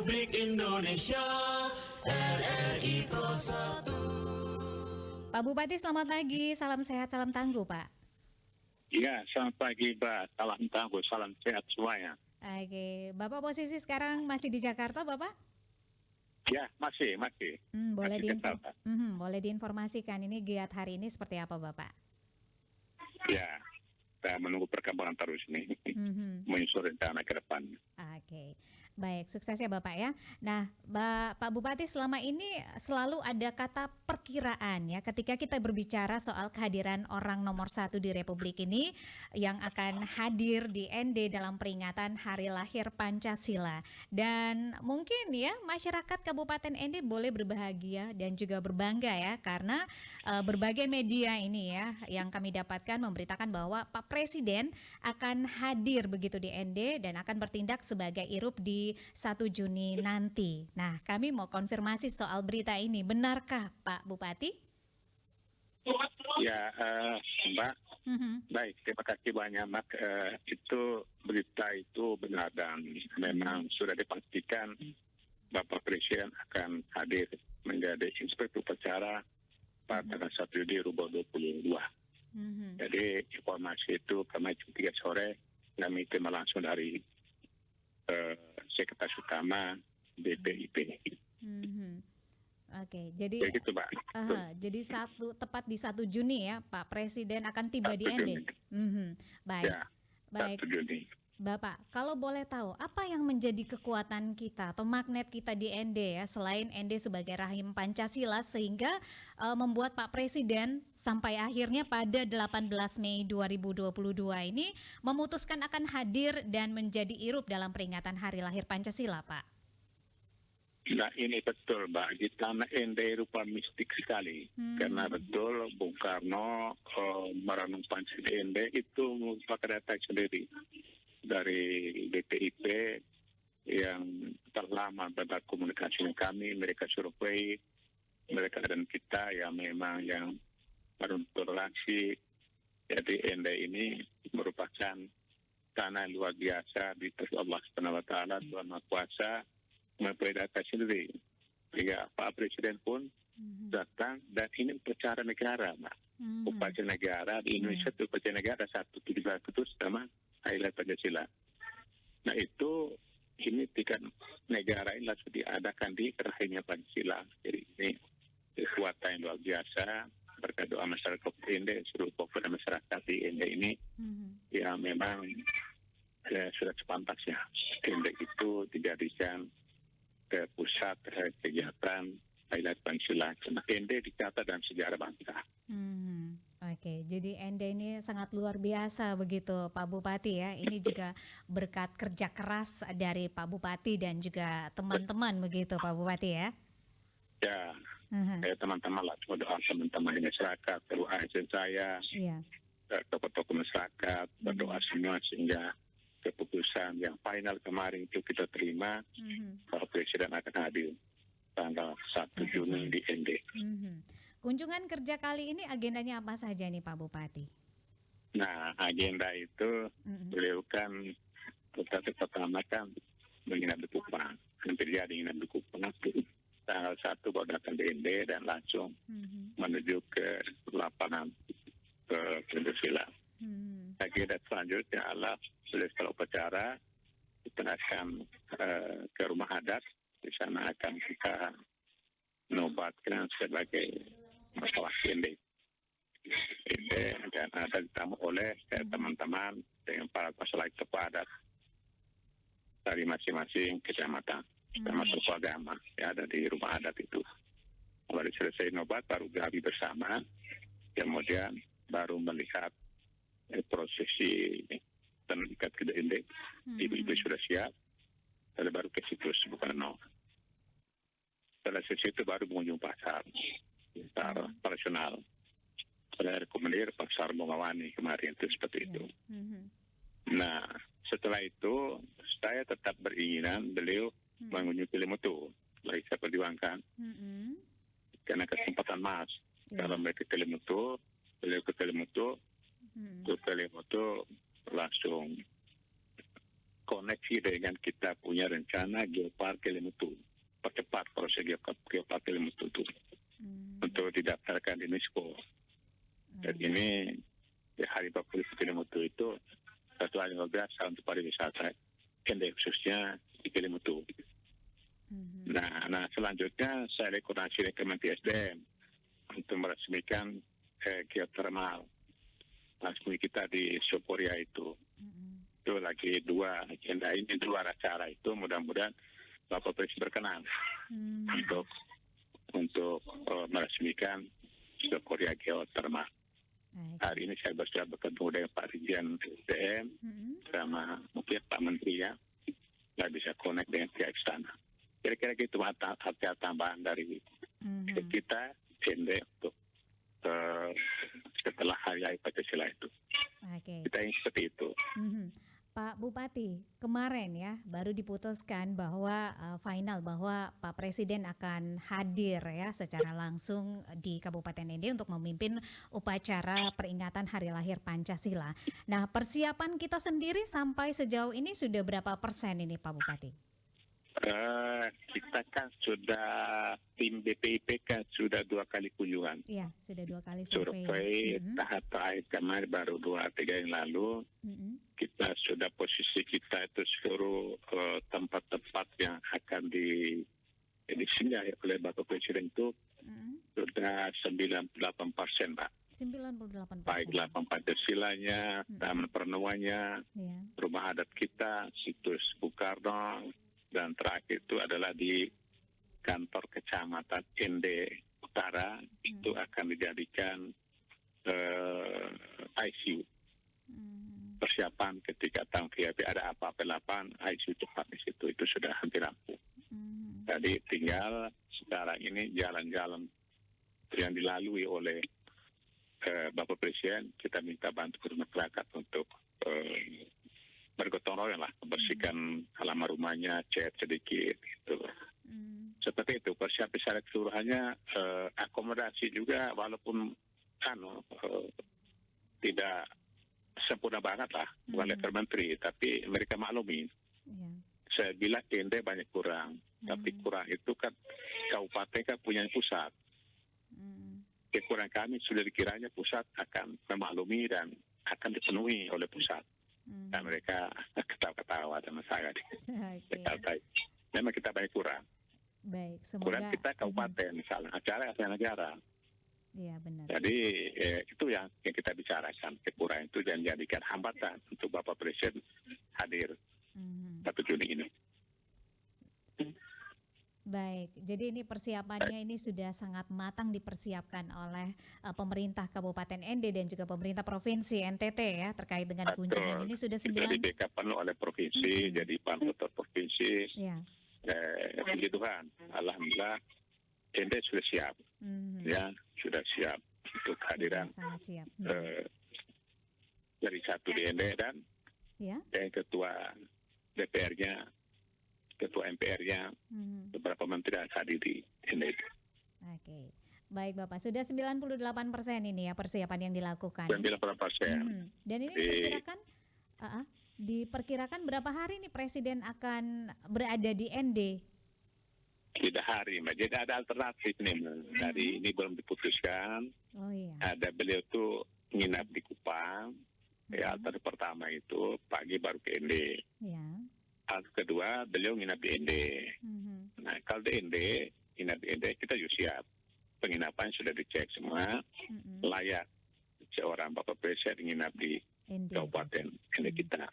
Republik Indonesia, RRI Pro 1. Pak Bupati, selamat pagi. Salam sehat, salam tangguh, Pak. Iya, selamat pagi, Pak. Salam tangguh, salam sehat semuanya. Oke, Bapak posisi sekarang masih di Jakarta, Bapak? Ya, masih. Boleh Masih Jakarta. boleh diinformasikan ini giat hari ini seperti apa, Bapak? Ya, kita menunggu perkembangan terus nih, menyusun rencana ke depan. Oke, baik, sukses ya Bapak ya. Nah, Pak Bupati, selama ini selalu ada kata perkiraan ya ketika kita berbicara soal kehadiran orang nomor 1 di Republik ini yang akan hadir di ND dalam peringatan Hari Lahir Pancasila. Dan mungkin ya masyarakat Kabupaten ND boleh berbahagia dan juga berbangga ya karena berbagai media ini ya yang kami dapatkan memberitakan bahwa Pak Presiden akan hadir begitu di ND dan akan bertindak sebagai irup di 1 Juni nanti. Nah, kami mau konfirmasi soal berita ini. Benarkah Pak Bupati? Ya, Mbak. Baik, terima kasih banyak, Mbak. Itu berita itu benar dan memang sudah dipastikan Bapak Presiden akan hadir menjadi inspektur upacara pada 1 Juni 2022. Jadi informasi itu kami jam 3 sore kami terima langsung dari Sekretaris Utama BPIP. Oke, jadi Begitu, Pak. jadi tepat di 1 Juni ya Pak Presiden akan tiba di 1 ND. Juni. Baik. Ya, Baik. 1 Juni. Bapak, kalau boleh tahu, apa yang menjadi kekuatan kita atau magnet kita di ND ya, selain ND sebagai rahim Pancasila sehingga membuat Pak Presiden sampai akhirnya pada 18 Mei 2022 ini memutuskan akan hadir dan menjadi irup dalam peringatan Hari Lahir Pancasila, Pak? Nah, ini betul, Mbak. Di tanah ND rupa mistik sekali. Karena betul Bung Karno merenung Pancasila ND itu merupakan data sendiri dari BPIP yang terlama berkomunikasi dengan kami, mereka survei, mereka dan kita yang memang yang berinteraksi. Jadi ND ini merupakan tanah luar biasa di Allah Subhanahu wa Ta'ala, Tuhan Maha Kuasa, mempunyai data sendiri. Ya, Pak Presiden pun datang dan ini upacara negara, Mbak. Upacara negara di Indonesia itu upacara negara 1/17 itu sama Hari Lahir Pancasila. Nah itu ini tingkat negara ini langsung diadakan di rahimnya Pancasila. Jadi ini kekuatan yang luar biasa. Berkat doa masyarakat ND, seluruh kepada masyarakat di ND ini yang memang sudah sepantasnya ND itu dijadikan ke pusat kegiatan Hari Lahir Pancasila. Karena ND dicatat dalam sejarah bangsa. Oke, jadi ND ini sangat luar biasa begitu Pak Bupati ya. Ini juga berkat kerja keras dari Pak Bupati dan juga teman-teman begitu Pak Bupati ya. Ya, teman-teman lah, doa teman-teman di masyarakat, doa saya, tokoh-tokoh masyarakat, berdoa semua sehingga keputusan yang final kemarin itu kita terima, Pak Presiden akan hadir tanggal 1 Juni di ND. Kunjungan kerja kali ini agendanya apa saja nih Pak Bupati? Nah, agenda itu beliau kan pertama kan menginap di Kupang. Hampir jadi menginap di Kupang. Tanggal 1 baru datang di ND dan langsung menuju ke lapangan ke Pancasila. Agenda selanjutnya adalah setelah upacara kita akan ke rumah adat. Di sana akan kita nobatkan sebagai masalah ND dan ada ditamu oleh teman-teman dengan para masalah adat dari masing-masing kecamatan suku agama yang ada di rumah adat itu. Lalu selesai nobat baru gabi bersama, kemudian baru melihat prosesi dan ikat ke ND. Ibu-ibu sudah siap, lalu baru ke situs bukan setelah situ baru mengunjung pasar tradisional. Saya rekomendir pasar Bongawani kemarin itu seperti itu. Nah, setelah itu saya tetap beringinan beliau mengunjungi Kelimutu. Baik saya perjuangkan. Karena kesempatan mas. Kalau mereka Kelimutu, beliau ke Kelimutu langsung koneksi dengan kita punya rencana Geopark Kelimutu, percepat proses Geopark Kelimutu itu untuk didaftarkan di UNESCO. Dan ini di Hari Populer Kelimutu itu satu hari luar biasa untuk pariwisata, khususnya di Kelimutu. Nah, selanjutnya saya koordinasi dengan Kementerian SDM untuk meresmikan geothermal kita di Soporia itu. Itu lagi dua agenda ini, dua acara itu, mudah-mudahan Bapak Presiden berkenan untuk meresmikan Soporia geothermal. Hari ini saya sudah bertemu dengan Pak Dirjen SDM sama mungkin Pak Menteri ya, nggak bisa connect dengan pihak istana. Kira-kira gitu hati tambahan dari kita ND untuk setelah hari Pancasila itu. Kita ingin seperti itu. Pak Bupati, kemarin ya baru diputuskan bahwa final bahwa Pak Presiden akan hadir ya secara langsung di Kabupaten ND untuk memimpin upacara peringatan Hari Lahir Pancasila. Nah, persiapan kita sendiri sampai sejauh ini sudah berapa persen ini Pak Bupati? Kita kan sudah, tim BPIP kan sudah 2 kali kunjungan. Iya, sudah 2 kali survei. Tahap terakhir kemarin baru 2-3 yang lalu. Kita sudah posisi kita itu seluruh tempat-tempat yang akan disinggah oleh Bapak Presiden itu sudah 98%, Pak. 98%. Baik 8 Pancasilanya, Taman Pernemuannya, rumah adat kita, situs Bung Karno, dan terakhir itu adalah di kantor kecamatan ND Utara, itu akan dijadikan ICU. Persiapan ketika tahun KIAP ada apa-apa ICU cepat di situ, itu sudah hampir rampung. Jadi tinggal sekarang ini jalan-jalan yang dilalui oleh Bapak Presiden, kita minta bantu masyarakat untuk bergotong royong lah, membersihkan halaman rumahnya, cat sedikit gitu. Seperti itu, persiapan secara keseluruhannya, akomodasi juga walaupun tidak sempurna banget lah, bukan level menteri, tapi mereka maklumi. Saya bilang ND banyak kurang, tapi kurang itu kan kabupaten kan punya pusat. Kekurangan kami sudah dikiranya pusat akan memaklumi dan akan dipenuhi oleh pusat. Dan mereka ketawa-ketawa sama saya. Memang kita banyak kurang. Baik, semoga kurang kita kabupaten misalnya, acara negara. Iya, benar. Jadi itu yang kita bicarakan. Kekurangan itu jangan jadikan hambatan untuk Bapak Presiden hadir 1 Juni ini. Baik, jadi ini persiapannya ini sudah sangat matang dipersiapkan oleh pemerintah Kabupaten ND dan juga pemerintah Provinsi NTT ya terkait dengan kunjungan ini sudah 9. Jadi backup penuh oleh provinsi, jadi panutan provinsi. Puji Tuhan, alhamdulillah ND sudah siap, ya sudah siap untuk kehadiran siap. Dari 1 di ND dan ketua DPR-nya. Ketua MPR-nya, beberapa menteri yang hadir di ND. Oke, baik Bapak, sudah 98% ini ya persiapan yang dilakukan. 98%. Dan ini diperkirakan berapa hari nih Presiden akan berada di ND? Tidak hari, Mbak. Jadi ada alternatif nih. Dari ini belum diputuskan. Ada beliau tuh nginap di Kupang. Ya, alternatif pertama itu pagi baru ke ND. Alternatif kedua, beliau nginap di ND. Nah, kalau di ND, nginap di ND, kita juga siap. Penginapan sudah dicek semua, layak seorang Bapak Presiden nginap di Kabupaten ND kita.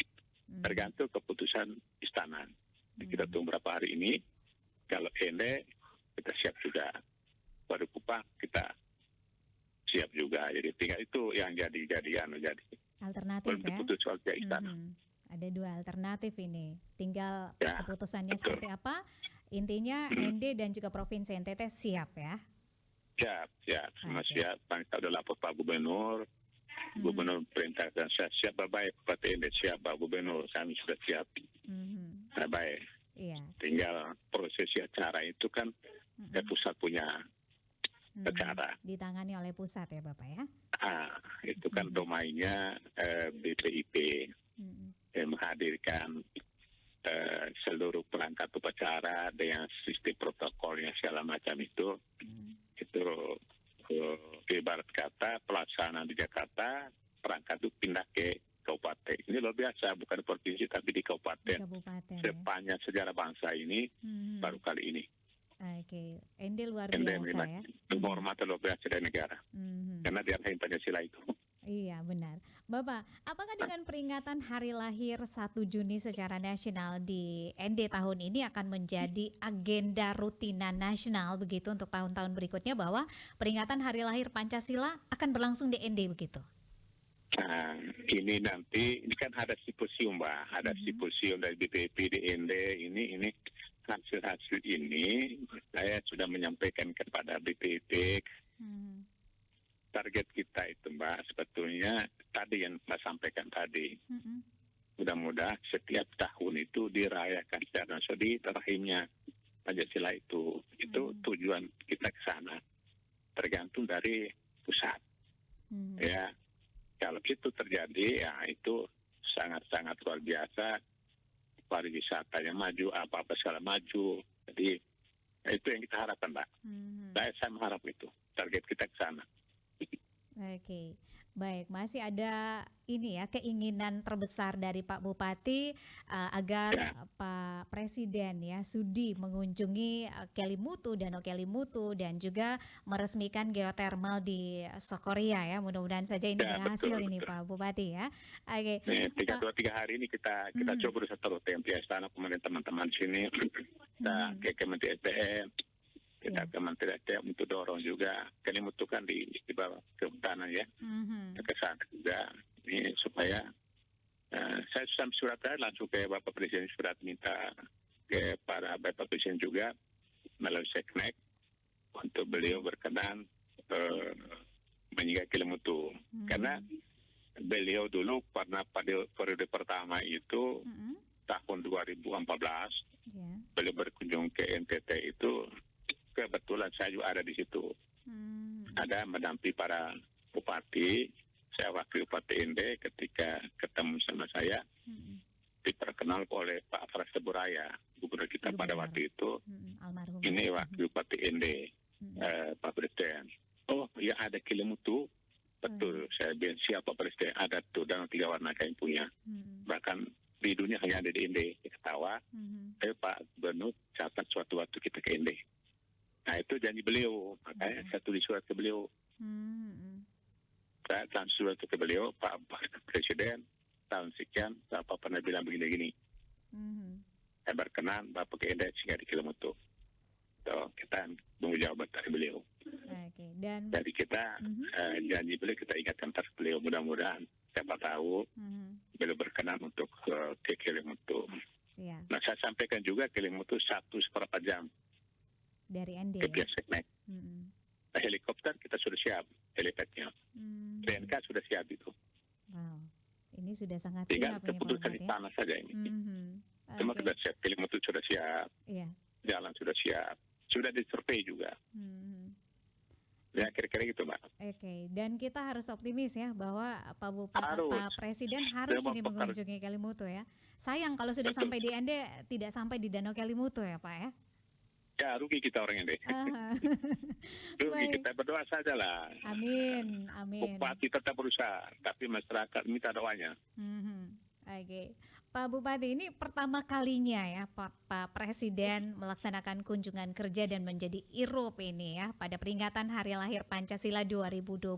Tergantung keputusan istana. Kita tunggu berapa hari ini. Kalau ND, kita siap juga. Baru Kupang, kita siap juga. Jadi tinggal itu yang jadi alternatif ya. Keputusan soal istana. Ada 2 alternatif ini. Tinggal keputusannya seperti apa. Intinya ND dan juga Provinsi NTT siap ya. Siap. Semua siap. Kita sudah lapor Pak Gubernur. Gubernur perintahkan saya siap baik. Bupati ND siap Pak Gubernur. Kami sudah siap. Baik. Tinggal prosesi acara itu kan pusat punya acara. Ditangani oleh pusat ya Bapak ya. Itu kan domainnya BPIP. Menghadirkan seluruh perangkat upacara dengan sistem protokolnya segala macam itu ibarat kata pelaksanaan di Jakarta, perangkat itu pindah ke kabupaten. Ini luar biasa, bukan di provinsi tapi di kabupaten. Sepanjang sejarah bangsa ini baru kali ini. Oke, Ende luar Ende biasa ya. Penghormatan luar biasa dari negara. Karena diarahin Pancasila itu. Iya benar. Bapak, apakah dengan peringatan hari lahir 1 Juni secara nasional di ND tahun ini akan menjadi agenda rutinan nasional begitu untuk tahun-tahun berikutnya, bahwa peringatan hari lahir Pancasila akan berlangsung di ND begitu? Nah, ini nanti, ini kan ada simposium Mbak, ada simposium dari BPP di ND, ini hasil-hasil ini saya sudah menyampaikan kepada BPP. Target kita itu Mbak, sebetulnya tadi yang Mbak sampaikan tadi. Mudah-mudahan setiap tahun itu dirayakan secara nasional di rahimnya Pancasila itu. Itu tujuan kita ke sana. Tergantung dari pusat. Ya, kalau itu terjadi, ya itu sangat-sangat luar biasa. Pariwisatanya maju, apa-apa segala maju. Jadi itu yang kita harapkan Mbak. Saya mengharap itu. Target kita ke sana. Oke, baik. Masih ada ini ya, keinginan terbesar dari Pak Bupati agar Pak Presiden ya sudi mengunjungi Kelimutu, Danau Kelimutu, dan juga meresmikan geotermal di Sokoria ya. Mudah-mudahan saja ini berhasil ini Pak Bupati ya. Oke. 3 hari ini kita coba terus dengan pihak istana, kemudian teman-teman sini, kita ke Kementerian SDM. Kita Kementerian SDM untuk dorong juga. Kelimutu kan di bawah kehutanan ya. Ke sana juga. Ini supaya saya surat langsung ke Bapak Presiden, surat minta ke para Bapak Presiden juga melalui Seknek untuk beliau berkenan menyinggahi Kelimutu. Karena beliau dulu pernah pada periode pertama itu tahun 2014 beliau berkunjung ke NTT itu. Kebetulan saya juga ada di situ. Ada mendampingi para bupati, saya wakil Bupati ND ketika ketemu sama saya, diperkenal oleh Pak Frans Buraya, gubernur kita pada waktu itu. Almarhum. Ini wakil Bupati ND, Pak Presiden. Oh, ya ada Kelimutu. Betul, saya bilang siapa Presiden, ada tuh dan 3 warna kain punya. Bahkan di dunia hanya ada di ND. Ketawa, Pak Gubernur catat suatu waktu kita ke ND. Nah itu janji beliau, makanya saya tulis surat ke beliau. Saya tulis surat ke beliau, Pak Presiden, tahun sekian, Bapak pernah bilang begini-gini. Saya berkenan, Bapak ke ND sehingga di Kelimutu. So, kita tunggu jawaban dari beliau. Jadi kita, janji beliau kita ingatkan terus beliau, mudah-mudahan siapa tahu beliau berkenan untuk ke Kelimutu. Nah saya sampaikan juga Kelimutu 1,5 jam. Dari ND ke pihak Seknek. Helikopter kita sudah siap, helipadnya. PNK sudah siap itu. Wow, ini sudah sangat tinggal siap ini Pak keputusan Bupati di tanah saja ini. Semua Okay. sudah siap, Kelimutu sudah siap, jalan sudah siap, sudah disurvei juga. Ya kira-kira gitu Mbak. Oke, dan kita harus optimis ya bahwa Pak Presiden harus ini mengunjungi Kelimutu ya. Sayang kalau sudah sampai di ND tidak sampai di Danau Kelimutu ya Pak ya. Ya rugi kita orang ini. Rugi kita, berdoa saja lah. Amin, amin. Bupati tetap berusaha, tapi masyarakat minta doanya. Oke, Pak Bupati, ini pertama kalinya ya Pak Presiden melaksanakan kunjungan kerja dan menjadi IRUP ini ya pada peringatan Hari Lahir Pancasila 2022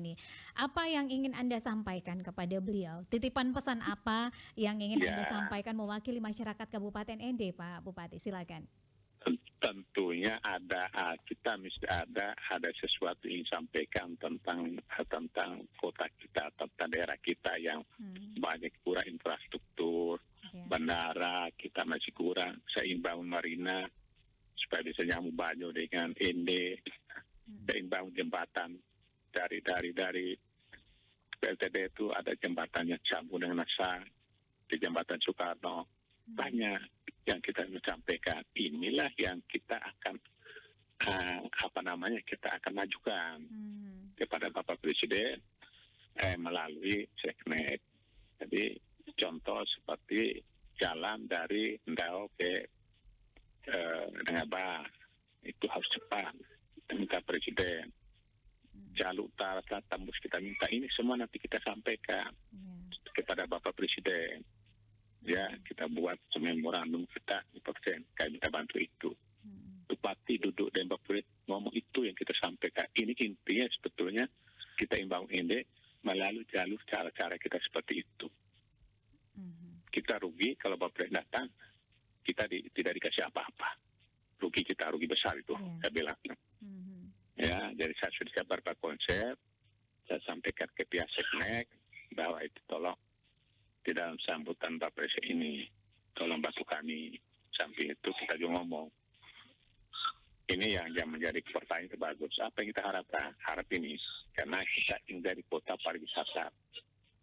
ini. Apa yang ingin Anda sampaikan kepada beliau? Titipan pesan apa yang ingin Anda sampaikan mewakili masyarakat Kabupaten ND, Pak Bupati? Silakan. Tentunya kita mesti ada sesuatu yang disampaikan tentang kota kita, tentang daerah kita yang banyak kurang infrastruktur, bandara kita masih kurang, seimbang marina supaya bisa nyambung Banyu dengan ND, seimbang jembatan dari PLTD itu ada jembatannya sambung dengan NASA di jembatan Soekarno. Banyak yang kita sampaikan, inilah yang kita akan kita akan majukan kepada Bapak Presiden melalui Seknek. Jadi contoh seperti jalan dari Ndao ke Ngabah. Itu harus cepat. Kita minta Presiden. Jalur utara selatan harus kita minta. Ini semua nanti kita sampaikan kepada Bapak Presiden. Ya, kita buat memorandum kita di persen. Kami minta bantu itu. Bupati duduk dan Bapak ngomong itu yang kita sampaikan. Ini intinya sebetulnya kita imbau ini melalui jalur cara-cara kita seperti itu. Kita rugi kalau Bapak datang, kita tidak dikasih apa-apa. Rugi kita, rugi besar itu, saya bilang. Ya, jadi saya sudah siap beberapa konsep, saya sampaikan ke pihak Seknek bahwa itu tolong di dalam sambutan Bapak Presiden ini, tolong bantu kami. Samping itu kita juga ngomong, ini yang menjadi pertanyaan bagus. Apa yang kita harapkan? Harap ini, karena kita ingin dari kota pariwisata,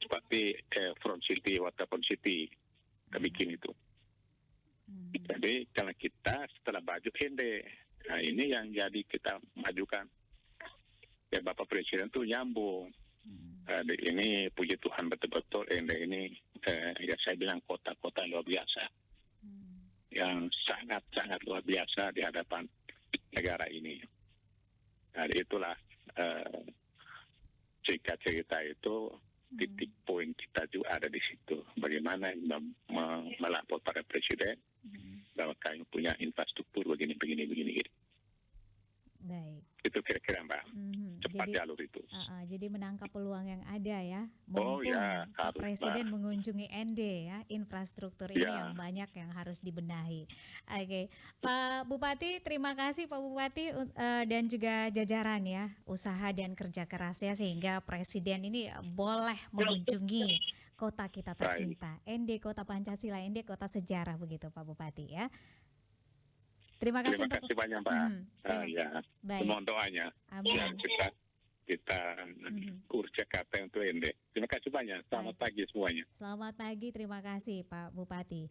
seperti Front City, Waterfront City, kita bikin itu. Jadi kalau kita setelah baju Ende, nah ini yang jadi kita majukan. Ya Bapak Presiden tuh nyambung. Ini puji Tuhan betul-betul Ende ini, ya saya bilang kota-kota luar biasa. Yang sangat-sangat luar biasa di hadapan negara ini. Nah itulah cerita itu titik poin kita juga ada di situ. Bagaimana melapor pada Presiden bahwa kami punya infrastruktur begini. Baik. Itu kira-kira Mbak. Cepat Jadi, jalur itu. jadi menangkap peluang yang ada ya. Oh, Mumpung ya, Pak harus, Presiden Mbak. mengunjungi ND ya, infrastruktur ini Ya. yang banyak yang harus dibenahi. Oke, Pak Bupati, terima kasih Pak Bupati dan juga jajaran ya, usaha dan kerja kerasnya sehingga Presiden ini boleh mengunjungi kota kita tercinta, ND Kota Pancasila, ND Kota Sejarah begitu Pak Bupati ya. Terima kasih Terima kasih banyak Mbak. Ya, Baik. mohon doanya. Amin. Ya, kita urus Jakarta untuk Ende. Terima kasih banyak. Selamat pagi semuanya. Selamat pagi, terima kasih Pak Bupati.